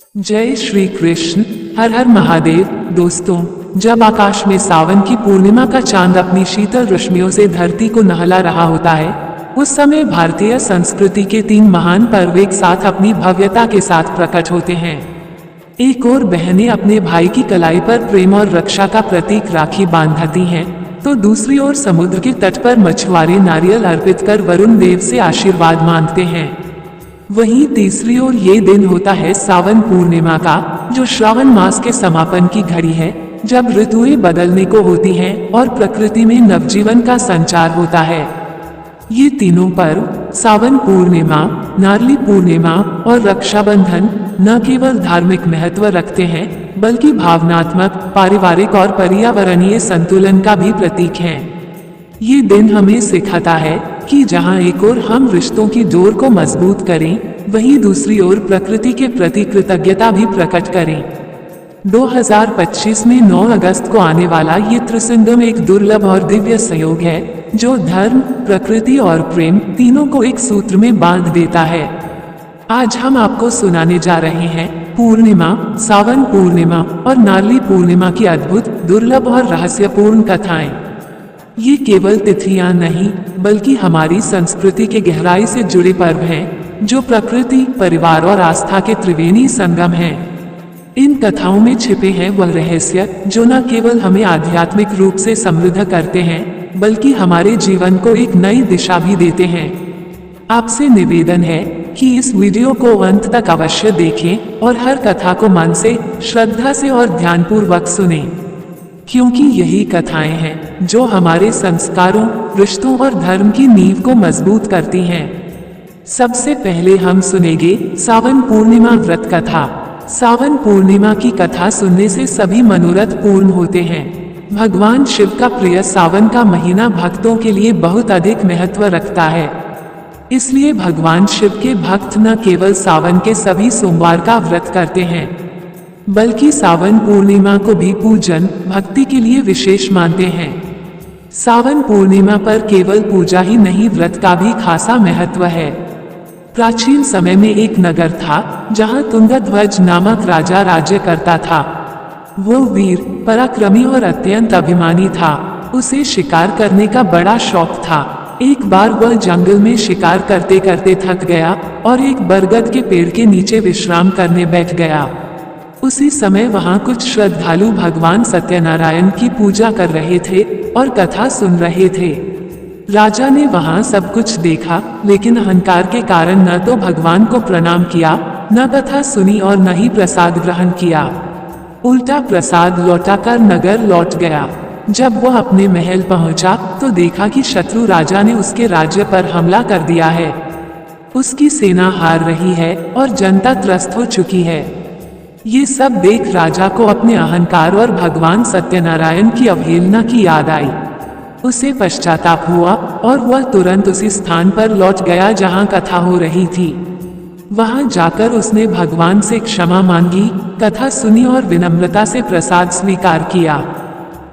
जय श्री कृष्ण। हर हर महादेव। दोस्तों, जब आकाश में सावन की पूर्णिमा का चांद अपनी शीतल रश्मियों से धरती को नहला रहा होता है, उस समय भारतीय संस्कृति के 3 महान पर्व एक साथ अपनी भव्यता के साथ प्रकट होते हैं। एक ओर बहनें अपने भाई की कलाई पर प्रेम और रक्षा का प्रतीक राखी बांधती हैं, तो दूसरी ओर समुद्र के तट पर मछुआरे नारियल अर्पित कर वरुण देव से आशीर्वाद मांगते हैं। वहीं तीसरी ओर ये दिन होता है सावन पूर्णिमा का, जो श्रावण मास के समापन की घड़ी है, जब ऋतुएं बदलने को होती हैं और प्रकृति में नवजीवन का संचार होता है। ये तीनों पर्व, सावन पूर्णिमा, नारली पूर्णिमा और रक्षाबंधन, न केवल धार्मिक महत्व रखते हैं, बल्कि भावनात्मक, पारिवारिक और पर्यावरणीय संतुलन का भी प्रतीक हैं। ये दिन हमें सिखाता है कि जहां एक ओर हम रिश्तों की डोर को मजबूत करें, वहीं दूसरी ओर प्रकृति के प्रति कृतज्ञता भी प्रकट करें। 2025 में 9 अगस्त को आने वाला ये त्रिसंगम एक दुर्लभ और दिव्य संयोग है, जो धर्म, प्रकृति और प्रेम तीनों को एक सूत्र में बांध देता है। आज हम आपको सुनाने जा रहे हैं पूर्णिमा, सावन पूर्णिमा और नारली पूर्णिमा की अद्भुत, दुर्लभ और रहस्यपूर्ण कथाएं। ये केवल तिथियां नहीं, बल्कि हमारी संस्कृति के गहराई से जुड़े पर्व हैं, जो प्रकृति, परिवार और आस्था के त्रिवेणी संगम हैं। इन कथाओं में छिपे हैं वह रहस्य जो न केवल हमें आध्यात्मिक रूप से समृद्ध करते हैं, बल्कि हमारे जीवन को एक नई दिशा भी देते हैं। आपसे निवेदन है कि इस वीडियो को अंत तक अवश्य देखें और हर कथा को मन से, श्रद्धा से और ध्यानपूर्वक सुनें, क्योंकि यही कथाएं हैं जो हमारे संस्कारों, रिश्तों और धर्म की नींव को मजबूत करती हैं। सबसे पहले हम सुनेंगे सावन पूर्णिमा व्रत कथा। सावन पूर्णिमा की कथा सुनने से सभी मनोरथ पूर्ण होते हैं। भगवान शिव का प्रिय सावन का महीना भक्तों के लिए बहुत अधिक महत्व रखता है। इसलिए भगवान शिव के भक्त न केवल सावन के सभी सोमवार का व्रत करते हैं, बल्कि सावन पूर्णिमा को भी पूजन, भक्ति के लिए विशेष मानते हैं। सावन पूर्णिमा पर केवल पूजा ही नहीं, व्रत का भी खासा महत्व है। प्राचीन समय में एक नगर था जहां तुंगध्वज नामक राजा राज्य करता था। वो वीर, पराक्रमी और अत्यंत अभिमानी था। उसे शिकार करने का बड़ा शौक था। एक बार वह जंगल में शिकार करते करते थक गया और एक बरगद के पेड़ के नीचे विश्राम करने बैठ गया। उसी समय वहां कुछ श्रद्धालु भगवान सत्यनारायण की पूजा कर रहे थे और कथा सुन रहे थे। राजा ने वहां सब कुछ देखा, लेकिन अहंकार के कारण न तो भगवान को प्रणाम किया, न कथा सुनी और न ही प्रसाद ग्रहण किया। उल्टा प्रसाद लौटाकर नगर लौट गया। जब वह अपने महल पहुंचा तो देखा कि शत्रु राजा ने उसके राज्य पर हमला कर दिया है। उसकी सेना हार रही है और जनता त्रस्त हो चुकी है। ये सब देख राजा को अपने अहंकार और भगवान सत्यनारायण की अवहेलना की याद आई। उसे पश्चाताप हुआ और वह तुरंत उसी स्थान पर लौट गया जहां कथा हो रही थी। वहां जाकर उसने भगवान से क्षमा मांगी, कथा सुनी और विनम्रता से प्रसाद स्वीकार किया।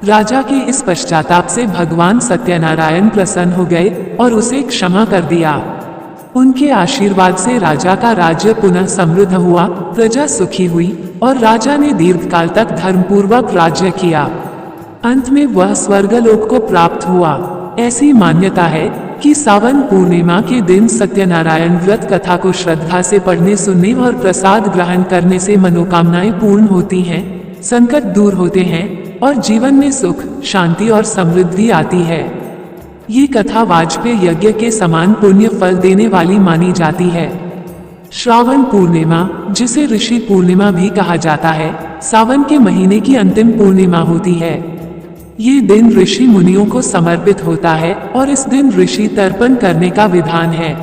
राजा के इस पश्चाताप से भगवान सत्यनारायण प्रसन्न हो गए और उसे क्षमा कर दिया। उनके आशीर्वाद से राजा का राज्य पुनः समृद्ध हुआ, प्रजा सुखी हुई और राजा ने दीर्घकाल तक धर्मपूर्वक राज्य किया। अंत में वह स्वर्गलोक को प्राप्त हुआ। ऐसी मान्यता है कि सावन पूर्णिमा के दिन सत्यनारायण व्रत कथा को श्रद्धा से पढ़ने, सुनने और प्रसाद ग्रहण करने से मनोकामनाएं पूर्ण होती हैं, संकट दूर होते हैं और जीवन में सुख, शांति और समृद्धि आती है। ये कथा वाजपेय यज्ञ के समान पुण्य फल देने वाली मानी जाती है। श्रावण पूर्णिमा, जिसे ऋषि पूर्णिमा भी कहा जाता है, सावन के महीने की अंतिम पूर्णिमा होती है। ये दिन ऋषि मुनियों को समर्पित होता है और इस दिन ऋषि तर्पण करने का विधान है।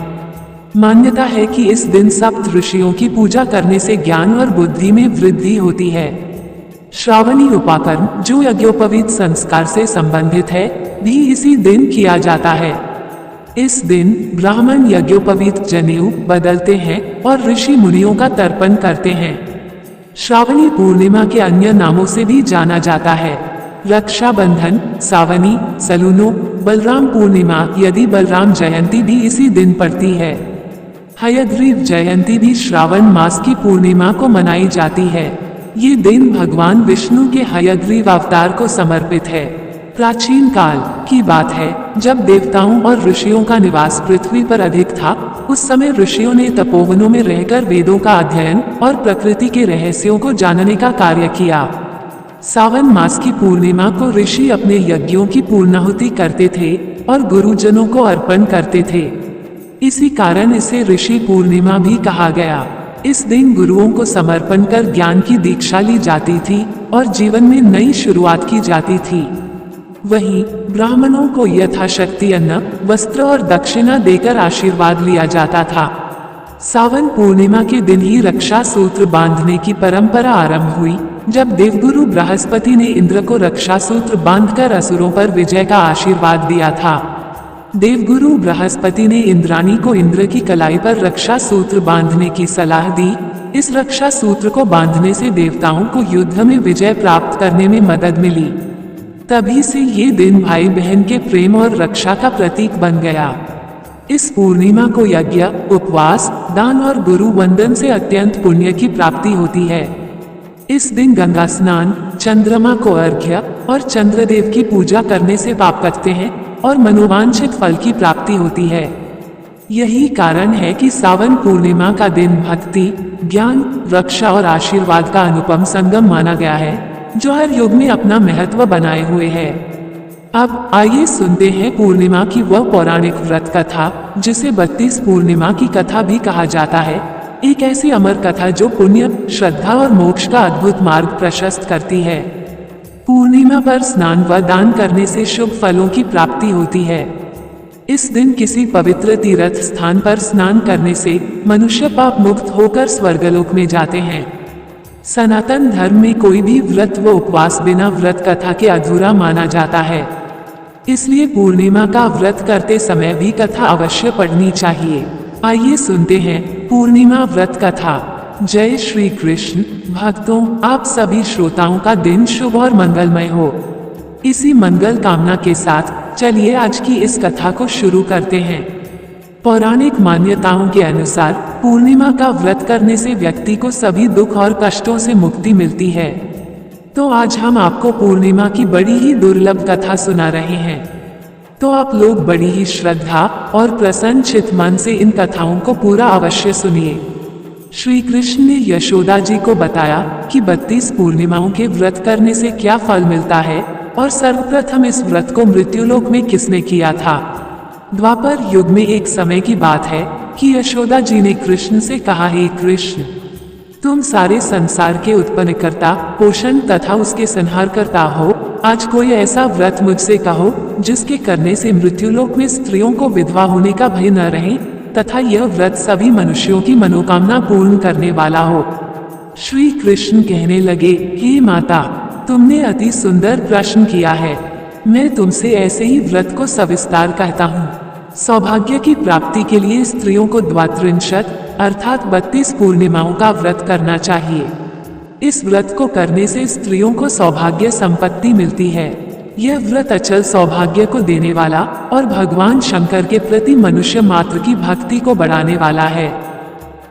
मान्यता है कि इस दिन सप्त ऋषियों की पूजा करने से ज्ञान और बुद्धि में वृद्धि होती है। श्रावणी उपाकर्म, जो यज्ञोपवीत संस्कार से संबंधित है, भी इसी दिन किया जाता है। इस दिन ब्राह्मण यज्ञोपवीत जनेऊ बदलते हैं और ऋषि मुनियों का तर्पण करते हैं। श्रावणी पूर्णिमा के अन्य नामों से भी जाना जाता है। रक्षाबंधन, सावनी, सलूनो, बलराम पूर्णिमा, यदि बलराम जयंती भी इसी दिन पड़ती है। हयग्रीव जयंती भी श्रावण मास की पूर्णिमा को मनाई जाती है। ये दिन भगवान विष्णु के हयग्रीव अवतार को समर्पित है। प्राचीन काल की बात है, जब देवताओं और ऋषियों का निवास पृथ्वी पर अधिक था। उस समय ऋषियों ने तपोवनों में रहकर वेदों का अध्ययन और प्रकृति के रहस्यों को जानने का कार्य किया। सावन मास की पूर्णिमा को ऋषि अपने यज्ञों की पूर्णाहुति करते थे और गुरुजनों को अर्पण करते थे। इसी कारण इसे ऋषि पूर्णिमा भी कहा गया। इस दिन गुरुओं को समर्पण कर ज्ञान की दीक्षा ली जाती थी और जीवन में नई शुरुआत की जाती थी। वहीं ब्राह्मणों को यथाशक्ति अन्न, वस्त्र और दक्षिणा देकर आशीर्वाद लिया जाता था। सावन पूर्णिमा के दिन ही रक्षा सूत्र बांधने की परंपरा आरंभ हुई, जब देवगुरु बृहस्पति ने इंद्र को रक्षा सूत्र बांधकर असुरों पर विजय का आशीर्वाद दिया था। देवगुरु बृहस्पति ने इंद्राणी को इंद्र की कलाई पर रक्षा सूत्र बांधने की सलाह दी। इस रक्षा सूत्र को बांधने से देवताओं को युद्ध में विजय प्राप्त करने में मदद मिली। तभी से ये दिन भाई बहन के प्रेम और रक्षा का प्रतीक बन गया। इस पूर्णिमा को यज्ञ, उपवास, दान और गुरु वंदन से अत्यंत पुण्य की प्राप्ति होती है। इस दिन गंगा स्नान, चंद्रमा को अर्घ्य और चंद्रदेव की पूजा करने से पाप कटते हैं और मनोवांछित फल की प्राप्ति होती है। यही कारण है कि सावन पूर्णिमा का दिन भक्ति, ज्ञान, रक्षा और आशीर्वाद का अनुपम संगम माना गया है, जो हर युग में अपना महत्व बनाए हुए है। अब आइए सुनते हैं पूर्णिमा की वह पौराणिक व्रत कथा जिसे 32 पूर्णिमा की कथा भी कहा जाता है। एक ऐसी अमर कथा जो पुण्य, श्रद्धा और मोक्ष का अद्भुत मार्ग प्रशस्त करती है। पूर्णिमा पर स्नान व दान करने से शुभ फलों की प्राप्ति होती है। इस दिन किसी पवित्र तीर्थ स्थान पर स्नान करने से मनुष्य पाप मुक्त होकर स्वर्गलोक में जाते हैं। सनातन धर्म में कोई भी व्रत व उपवास बिना व्रत कथा के अधूरा माना जाता है। इसलिए पूर्णिमा का व्रत करते समय भी कथा अवश्य पढ़नी चाहिए। आइए सुनते हैं पूर्णिमा व्रत कथा। जय श्री कृष्ण। भक्तों, आप सभी श्रोताओं का दिन शुभ और मंगलमय हो। इसी मंगल कामना के साथ चलिए आज की इस कथा को शुरू करते हैं। पौराणिक मान्यताओं के अनुसार पूर्णिमा का व्रत करने से व्यक्ति को सभी दुख और कष्टों से मुक्ति मिलती है। तो आज हम आपको पूर्णिमा की बड़ी ही दुर्लभ कथा सुना रहे हैं। तो आप लोग बड़ी ही श्रद्धा और प्रसन्न चित्त मन से इन कथाओं को पूरा अवश्य सुनिए। श्री कृष्ण ने यशोदा जी को बताया कि 32 पूर्णिमाओं के व्रत करने से क्या फल मिलता है और सर्वप्रथम इस व्रत को मृत्युलोक में किसने किया था। द्वापर युग में एक समय की बात है कि यशोदा जी ने कृष्ण से कहा, हे कृष्ण, तुम सारे संसार के उत्पन्नकर्ता, पोषण तथा उसके संहारकर्ता हो। आज कोई ऐसा व्रत मुझसे कहो जिसके करने से मृत्युलोक में स्त्रियों को विधवा होने का भय न रहे तथा यह व्रत सभी मनुष्यों की मनोकामना पूर्ण करने वाला हो। श्री कृष्ण कहने लगे, हे माता, तुमने अति सुंदर प्रश्न किया है। मैं तुमसे ऐसे ही व्रत को सविस्तार कहता हूँ। सौभाग्य की प्राप्ति के लिए स्त्रियों को द्वात्रिंशत् अर्थात 32 पूर्णिमाओं का व्रत करना चाहिए। इस व्रत को करने से स्त्रियों को सौभाग्य संपत्ति मिलती है। यह व्रत अचल सौभाग्य को देने वाला और भगवान शंकर के प्रति मनुष्य मात्र की भक्ति को बढ़ाने वाला है।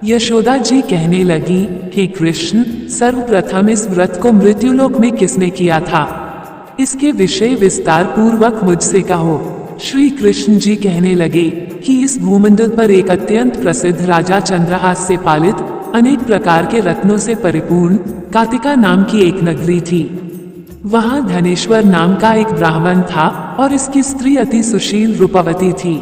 यशोदा जी कहने लगी, हे कृष्ण, सर्वप्रथम इस व्रत को मृत्युलोक में किसने किया था, इसके विषय विस्तार पूर्वक मुझसे कहो। श्री कृष्ण जी कहने लगे कि इस भूमंडल पर एक अत्यंत प्रसिद्ध राजा चंद्रहास से पालित अनेक प्रकार के रत्नों से परिपूर्ण कातिका नाम की एक नगरी थी। वहां धनेश्वर नाम का एक ब्राह्मण था और इसकी स्त्री अति सुशील रूपवती थी।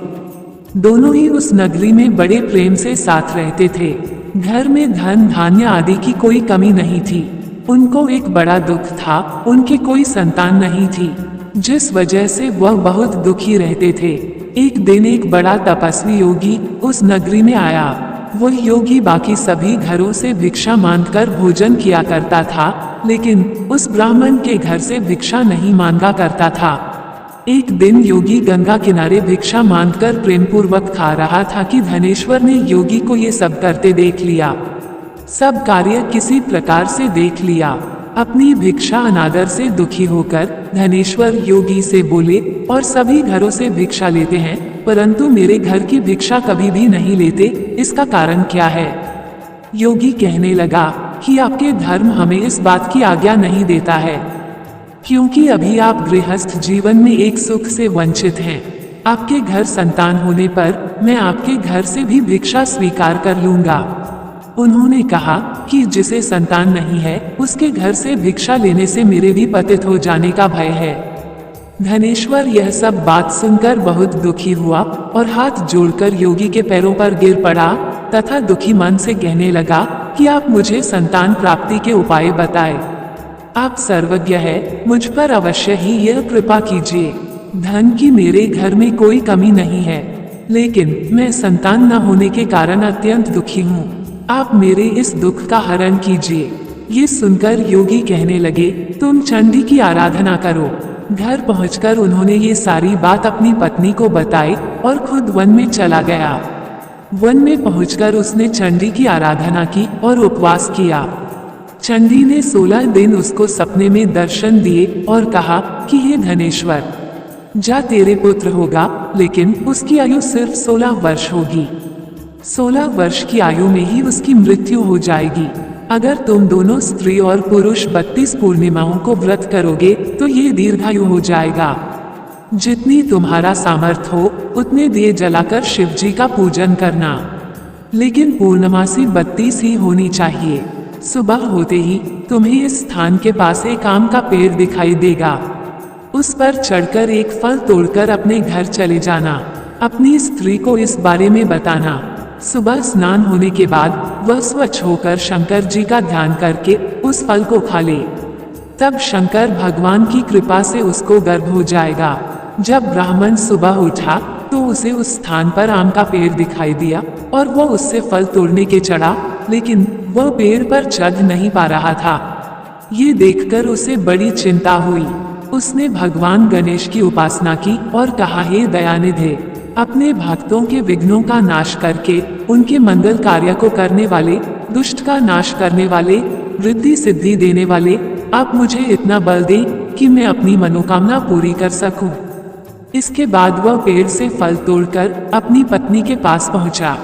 दोनों ही उस नगरी में बड़े प्रेम से साथ रहते थे। घर में धन धान्य आदि की कोई कमी नहीं थी। उनको एक बड़ा दुख था, उनकी कोई संतान नहीं थी, जिस वजह से वह बहुत दुखी रहते थे। एक दिन एक बड़ा तपस्वी योगी उस नगरी में आया। वह योगी बाकी सभी घरों से भिक्षा मांगकर भोजन किया करता था, लेकिन उस ब्राह्मण के घर से भिक्षा नहीं मांगा करता था। एक दिन योगी गंगा किनारे भिक्षा मांगकर प्रेमपूर्वक खा रहा था कि धनेश्वर ने योगी को ये सब करते देख लिया। सब कार्य किसी प्रकार से देख लिया। अपनी भिक्षा अनादर से दुखी होकर धनेश्वर योगी से बोले, और सभी घरों से भिक्षा लेते हैं परंतु मेरे घर की भिक्षा कभी भी नहीं लेते, इसका कारण क्या है? योगी कहने लगा कि आपके धर्म हमें इस बात की आज्ञा नहीं देता है, क्योंकि अभी आप गृहस्थ जीवन में एक सुख से वंचित हैं। आपके घर संतान होने पर मैं आपके घर से भी भिक्षा स्वीकार कर लूंगा। उन्होंने कहा कि जिसे संतान नहीं है उसके घर से भिक्षा लेने से मेरे भी पतित हो जाने का भय है। धनेश्वर यह सब बात सुनकर बहुत दुखी हुआ और हाथ जोड़कर योगी के पैरों पर गिर पड़ा तथा दुखी मन से कहने लगा कि आप मुझे संतान प्राप्ति के उपाय बताएं। आप सर्वज्ञ है, मुझ पर अवश्य ही यह कृपा कीजिए। धन की मेरे घर में कोई कमी नहीं है, लेकिन मैं संतान न होने के कारण अत्यंत दुखी हूँ। आप मेरे इस दुख का हरण कीजिए। ये सुनकर योगी कहने लगे, तुम चंडी की आराधना करो। घर पहुंचकर उन्होंने ये सारी बात अपनी पत्नी को बताई और खुद वन में चला गया। वन में पहुंचकर उसने चंडी की आराधना की और उपवास किया। चंडी ने 16 दिन उसको सपने में दर्शन दिए और कहा कि हे धनेश्वर, जा तेरे पुत्र होगा, लेकिन उसकी आयु सिर्फ 16 वर्ष होगी। 16 वर्ष की आयु में ही उसकी मृत्यु हो जाएगी। अगर तुम दोनों स्त्री और पुरुष 32 पूर्णिमाओं को व्रत करोगे तो ये दीर्घायु हो जाएगा। जितनी तुम्हारा सामर्थ्य हो उतने दिए जलाकर शिव जी का पूजन करना, लेकिन पूर्णमासी 32 ही होनी चाहिए। सुबह होते ही तुम्हें इस स्थान के पास एक आम का पेड़ दिखाई देगा। उस पर चढ़कर एक फल तोड़कर अपने घर चले जाना। अपनी स्त्री को इस बारे में बताना। सुबह स्नान होने के बाद वह स्वच्छ होकर शंकर जी का ध्यान करके उस फल को खा ले। तब शंकर भगवान की कृपा से उसको गर्भ हो जाएगा। जब ब्राह्मण सुबह उठा तो उसे उस स्थान पर आम का पेड़ दिखाई दिया और वह उससे फल तोड़ने के चढ़ा, लेकिन वह पेड़ पर चढ़ नहीं पा रहा था। ये देखकर उसे बड़ी चिंता हुई। उसने भगवान गणेश की उपासना की और कहा, हे दयानिधे, अपने भक्तों के विघ्नों का नाश करके उनके मंगल कार्य को करने वाले, दुष्ट का नाश करने वाले, वृद्धि सिद्धि देने वाले, आप मुझे इतना बल दें कि मैं अपनी मनोकामना पूरी कर सकूं। इसके बाद वह पेड़ से फल तोड़कर अपनी पत्नी के पास पहुंचा।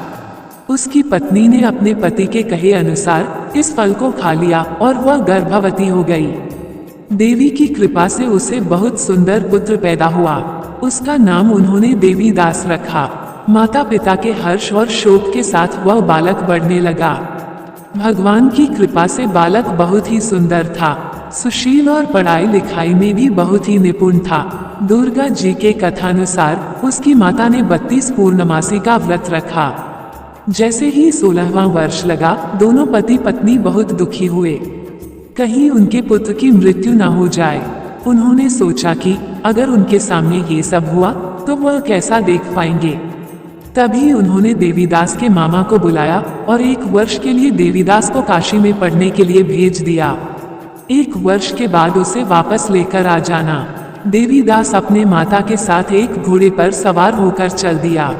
उसकी पत्नी ने अपने पति के कहे अनुसार इस फल को खा लिया और वह गर्भवती हो गई। देवी की कृपा से उसे बहुत सुंदर पुत्र पैदा हुआ। उसका नाम उन्होंने देवीदास रखा। माता पिता के हर्ष और शोक के साथ वह बालक बढ़ने लगा। भगवान की कृपा से बालक बहुत ही सुंदर था, सुशील और पढ़ाई लिखाई में भी बहुत ही निपुण था। दुर्गा जी के कथानुसार उसकी माता ने 32 पूर्णमासी का व्रत रखा। जैसे ही 16वां वर्ष लगा, दोनों पति पत्नी बहुत दुखी हुए, कहीं उनके पुत्र की मृत्यु न हो जाए। उन्होंने सोचा कि अगर उनके सामने ये सब हुआ तो वह कैसा देख पाएंगे। तभी उन्होंने देवीदास के मामा को बुलाया और 1 वर्ष के लिए देवीदास को काशी में पढ़ने के लिए भेज दिया। 1 वर्ष के बाद उसे वापस लेकर आ जाना। देवीदास अपने माता के साथ एक घोड़े पर सवार होकर चल दिया।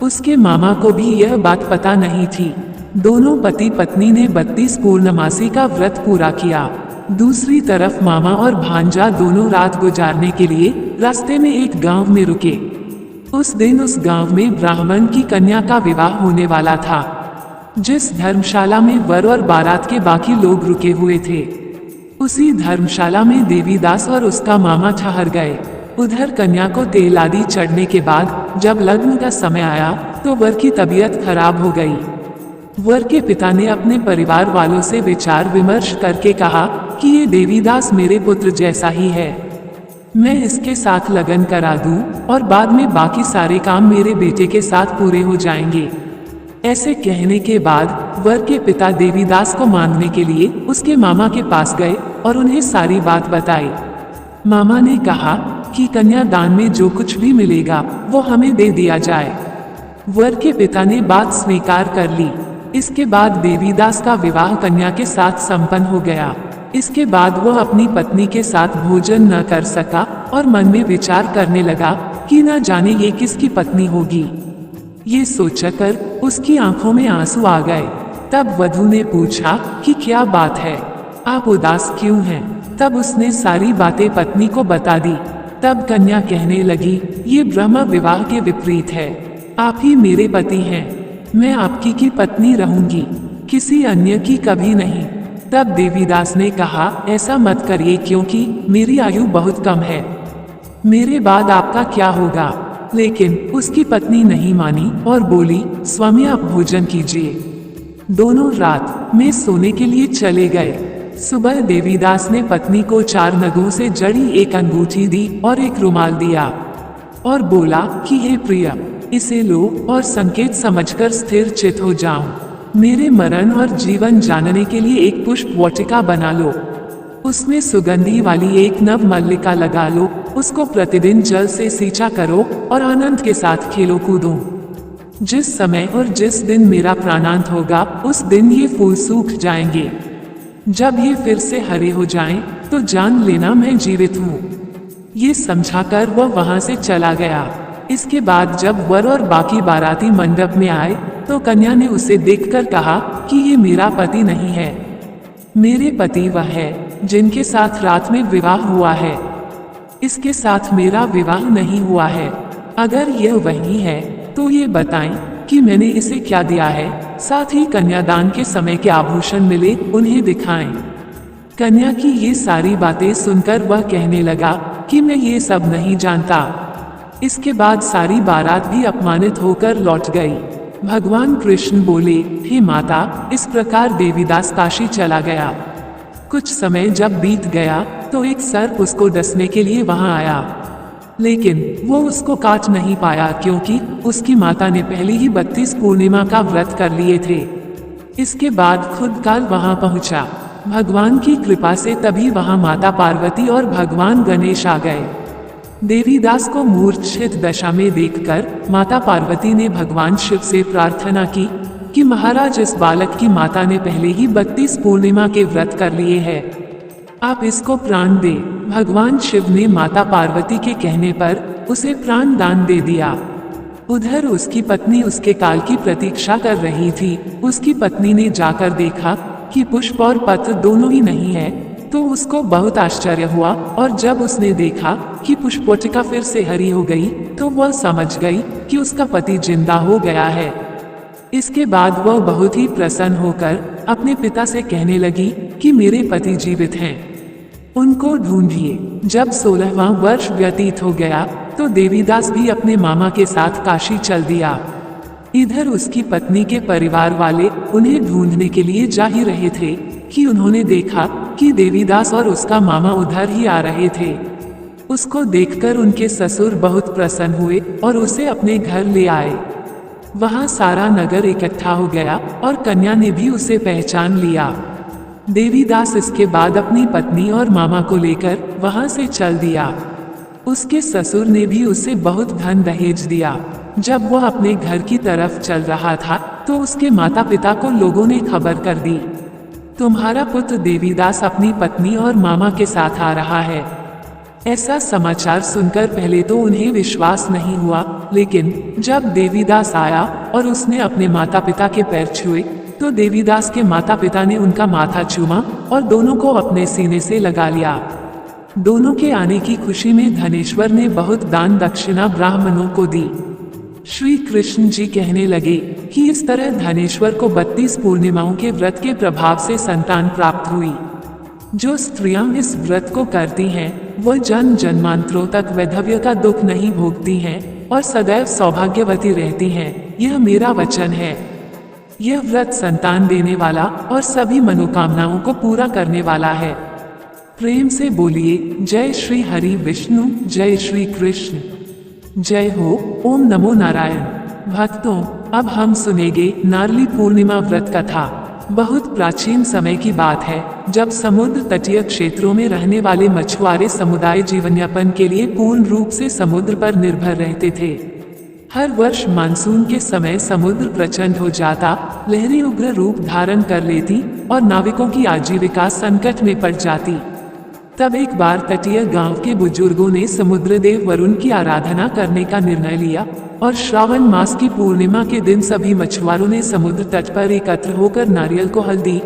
उसके मामा को भी यह बात पता नहीं थी। दोनों पति पत्नी ने 32 पूर्णमासी का व्रत पूरा किया। दूसरी तरफ मामा और भांजा दोनों रात गुजारने के लिए रास्ते में एक गांव में रुके। उस दिन उस गांव में ब्राह्मण की कन्या का विवाह होने वाला था। जिस धर्मशाला में वर और बारात के बाकी लोग रुके हुए थे, उसी धर्मशाला में देवीदास और उसका मामा ठहर गए। उधर कन्या को तेल आदि चढ़ने के बाद जब लग्न का समय आया तो वर की तबीयत खराब हो गई। वर के पिता ने अपने परिवार वालों से विचार विमर्श करके कहा कि ये देवीदास मेरे पुत्र जैसा ही है, मैं इसके साथ लगन करा दूं और बाद में बाकी सारे काम मेरे बेटे के साथ पूरे हो जाएंगे। ऐसे कहने के बाद वर के पिता देवीदास को मांगने के लिए उसके मामा के पास गए और उन्हें सारी बात बताई। मामा ने कहा कि कन्यादान में जो कुछ भी मिलेगा वो हमें दे दिया जाए। वर के पिता ने बात स्वीकार कर ली। इसके बाद देवीदास का विवाह कन्या के साथ संपन्न हो गया। इसके बाद वह अपनी पत्नी के साथ भोजन न कर सका और मन में विचार करने लगा कि न जाने ये किसकी पत्नी होगी। ये सोचकर उसकी आंखों में आंसू आ गए। तब वधू ने पूछा कि क्या बात है, आप उदास क्यों हैं? तब उसने सारी बातें पत्नी को बता दी। तब कन्या कहने लगी, ये ब्रह्म विवाह के विपरीत है। आप ही मेरे पति हैं। मैं आपकी की पत्नी रहूंगी, किसी अन्य की कभी नहीं। तब देवीदास ने कहा, ऐसा मत करिए क्योंकि मेरी आयु बहुत कम है। मेरे बाद आपका क्या होगा? लेकिन उसकी पत्नी नहीं मानी और बोली, स्वामी आप भोजन कीजिए। दोनों रात में सोने के लिए चले गए। सुबह देवीदास ने पत्नी को 4 नगों से जड़ी एक अंगूठी दी और एक रुमाल दिया और बोला कि हे प्रिय, इसे लो और संकेत समझकर स्थिर चित हो जाओ। मेरे मरण और जीवन जानने के लिए एक पुष्प वाटिका बना लो, उसमें सुगंधी वाली एक नव मल्लिका लगा लो, उसको प्रतिदिन जल से सींचा करो और आनंद के साथ खेलो कूदो। जिस समय और जिस दिन मेरा प्राणांत होगा उस दिन ये फूल सूख जाएंगे। जब ये फिर से हरे हो जाएं, तो जान लेना मैं जीवित हूँ। ये समझाकर वह वहां से चला गया। इसके बाद जब वर और बाकी बाराती मंडप में आए तो कन्या ने उसे देखकर कहा कि ये मेरा पति नहीं है। मेरे पति वह है जिनके साथ रात में विवाह हुआ है। इसके साथ मेरा विवाह नहीं हुआ है। अगर यह वही है तो ये बताएं कि मैंने इसे क्या दिया है, साथ ही कन्यादान के समय के आभूषण मिले उन्हें दिखाएं। कन्या की ये सारी बातें सुनकर वह कहने लगा कि मैं ये सब नहीं जानता। इसके बाद सारी बारात भी अपमानित होकर लौट गई। भगवान कृष्ण बोले, हे माता, इस प्रकार देवीदास काशी चला गया। कुछ समय जब बीत गया तो एक सर्प उसको डसने के लिए वहां आया, लेकिन वो उसको काट नहीं पाया क्योंकि उसकी माता ने पहले ही 32 पूर्णिमा का व्रत कर लिए थे। इसके बाद खुद काल वहां पहुंचा। भगवान की कृपा से तभी वहां माता पार्वती और भगवान गणेश आ गए। देवीदास को मूर्छित दशा में देखकर माता पार्वती ने भगवान शिव से प्रार्थना की कि महाराज, इस बालक की माता ने पहले ही 32 पूर्णिमा के व्रत कर लिए हैं, आप इसको प्राण दे। भगवान शिव ने माता पार्वती के कहने पर उसे प्राण दान दे दिया। उधर उसकी पत्नी उसके काल की प्रतीक्षा कर रही थी। उसकी पत्नी ने जाकर देखा कि पुष्प और पत्र दोनों ही नहीं है, तो उसको बहुत आश्चर्य हुआ और जब उसने देखा कि पुष्पवाटिका फिर से हरी हो गई तो वह समझ गई कि उसका पति जिंदा हो गया है। इसके बाद वह बहुत ही प्रसन्न होकर अपने पिता से कहने लगी कि मेरे पति जीवित हैं, उनको ढूंढिए। जब 16वां वर्ष व्यतीत हो गया तो देवीदास भी अपने मामा के साथ काशी चल दिया। इधर उसकी पत्नी के परिवार वाले उन्हें ढूंढने के लिए जा ही रहे थे कि उन्होंने देखा कि देवीदास और उसका मामा उधर ही आ रहे थे। उसको देखकर उनके ससुर बहुत प्रसन्न हुए और उसे अपने घर ले आए। वहां सारा नगर इकट्ठा हो गया और कन्या ने भी उसे पहचान लिया। देवीदास इसके बाद अपनी पत्नी और मामा को लेकर वहां से चल दिया। उसके ससुर ने भी उसे बहुत धन दहेज दिया। जब वह अपने घर की तरफ चल रहा था तो उसके माता पिता को लोगों ने खबर कर दी, तुम्हारा पुत्र देवीदास अपनी पत्नी और मामा के साथ आ रहा है। ऐसा समाचार सुनकर पहले तो उन्हें विश्वास नहीं हुआ, लेकिन जब देवीदास आया और उसने अपने माता पिता के पैर छुए तो देवीदास के माता पिता ने उनका माथा चूमा और दोनों को अपने सीने से लगा लिया। दोनों के आने की खुशी में धनेश्वर ने बहुत दान दक्षिणा ब्राह्मणों को दी। श्री कृष्ण जी कहने लगे कि इस तरह धनेश्वर को 32 पूर्णिमाओं के व्रत के प्रभाव से संतान प्राप्त हुई। जो स्त्रियां इस व्रत को करती हैं, वह जन्म जन्मांतरों तक वैधव्य का दुख नहीं भोगती हैं और सदैव सौभाग्यवती रहती हैं। यह मेरा वचन है। यह व्रत संतान देने वाला और सभी मनोकामनाओं को पूरा करने वाला है। प्रेम से बोलिए, जय श्री हरि विष्णु, जय श्री कृष्ण, जय हो, ओम नमो नारायण। भक्तों, अब हम सुनेंगे नारली पूर्णिमा व्रत कथा। बहुत प्राचीन समय की बात है, जब समुद्र तटीय क्षेत्रों में रहने वाले मछुआरे समुदाय जीवनयापन के लिए पूर्ण रूप से समुद्र पर निर्भर रहते थे। हर वर्ष मानसून के समय समुद्र प्रचंड हो जाता, लहरें उग्र रूप धारण कर लेती और नाविकों की आजीविका संकट में पड़ जाती। तब एक बार तटीय गांव के बुजुर्गों ने समुद्र देव वरुण की आराधना करने का निर्णय लिया और श्रावण मास की पूर्णिमा के दिन सभी मछुआरों ने समुद्र तट पर एकत्र होकर नारियल को हल्दी,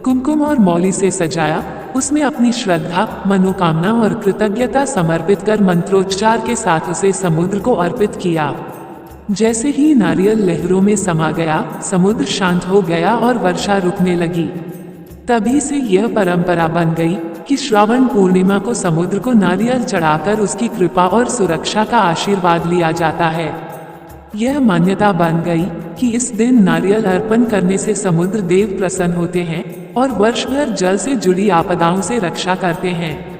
कुमकुम और मौली से सजाया उसमें अपनी श्रद्धा, मनोकामना और कृतज्ञता समर्पित कर मंत्रोच्चार के साथ उसे समुद्र को अर्पित किया। जैसे ही नारियल लहरों में समा गया, समुद्र शांत हो गया और वर्षा रुकने लगी। तभी से यह परंपरा बन गई कि श्रावण पूर्णिमा को समुद्र को नारियल चढ़ाकर उसकी कृपा और सुरक्षा का आशीर्वाद लिया जाता है। यह मान्यता बन गई कि इस दिन नारियल अर्पण करने से समुद्र देव प्रसन्न होते हैं और वर्ष भर जल से जुड़ी आपदाओं से रक्षा करते हैं।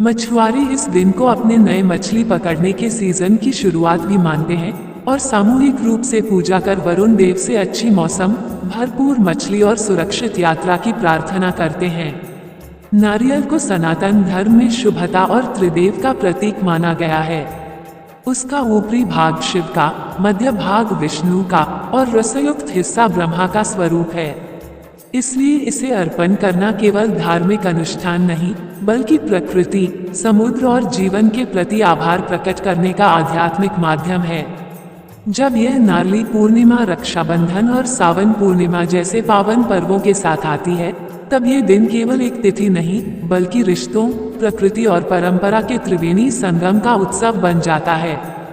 मछुआरे इस दिन को अपने नए मछली पकड़ने के सीजन की शुरुआत भी मानते हैं और सामूहिक रूप से पूजा कर वरुण देव से अच्छी मौसम, भरपूर मछली और सुरक्षित यात्रा की प्रार्थना करते हैं। नारियल को सनातन धर्म में शुभता और त्रिदेव का प्रतीक माना गया है। उसका ऊपरी भाग शिव का, मध्य भाग विष्णु का और रसयुक्त हिस्सा ब्रह्मा का स्वरूप है। इसलिए इसे अर्पण करना केवल धार्मिक अनुष्ठान नहीं, बल्कि प्रकृति, समुद्र और जीवन के प्रति आभार प्रकट करने का आध्यात्मिक माध्यम है। जब यह नारली पूर्णिमा, रक्षाबंधन और सावन पूर्णिमा जैसे पावन पर्वों के साथ आती है, तब यह दिन केवल एक तिथि नहीं, बल्कि रिश्तों, प्रकृति और परंपरा के त्रिवेणी संगम का उत्सव बन जाता है।